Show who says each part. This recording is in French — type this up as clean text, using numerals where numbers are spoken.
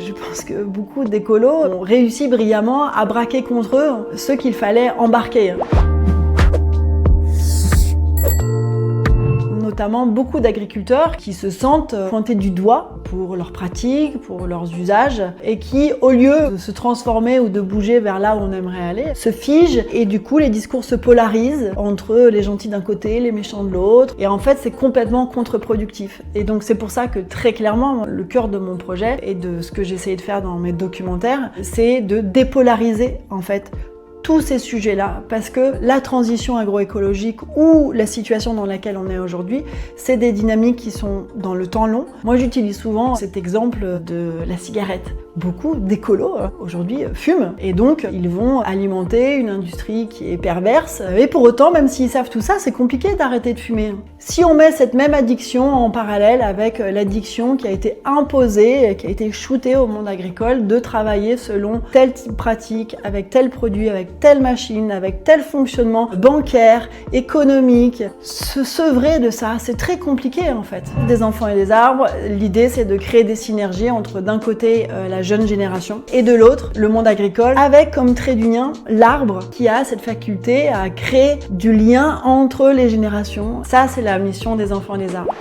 Speaker 1: Je pense que beaucoup d'écolos ont réussi brillamment à braquer contre eux ceux qu'il fallait embarquer. Notamment beaucoup d'agriculteurs qui se sentent pointés du doigt pour leurs pratiques, pour leurs usages, et qui, au lieu de se transformer ou de bouger vers là où on aimerait aller, se figent, et du coup les discours se polarisent entre les gentils d'un côté, les méchants de l'autre, et en fait c'est complètement contre-productif. Et donc c'est pour ça que très clairement, le cœur de mon projet, et de ce que j'essaye de faire dans mes documentaires, c'est de dépolariser en fait tous ces sujets-là, parce que la transition agroécologique ou la situation dans laquelle on est aujourd'hui, c'est des dynamiques qui sont dans le temps long. Moi, j'utilise souvent cet exemple de la cigarette. Beaucoup d'écolos aujourd'hui fument, et donc ils vont alimenter une industrie qui est perverse, et pour autant, même s'ils savent tout ça, c'est compliqué d'arrêter de fumer. Si on met cette même addiction en parallèle avec l'addiction qui a été imposée, qui a été shootée au monde agricole, de travailler selon tel type pratique, avec tel produit, avec telle machine, avec tel fonctionnement bancaire, économique, se sevrer de ça, c'est très compliqué en fait. Des enfants et des arbres, l'idée c'est de créer des synergies entre d'un côté la jeune génération et de l'autre le monde agricole, avec comme trait d'union l'arbre qui a cette faculté à créer du lien entre les générations. Ça c'est la mission des enfants et des arbres.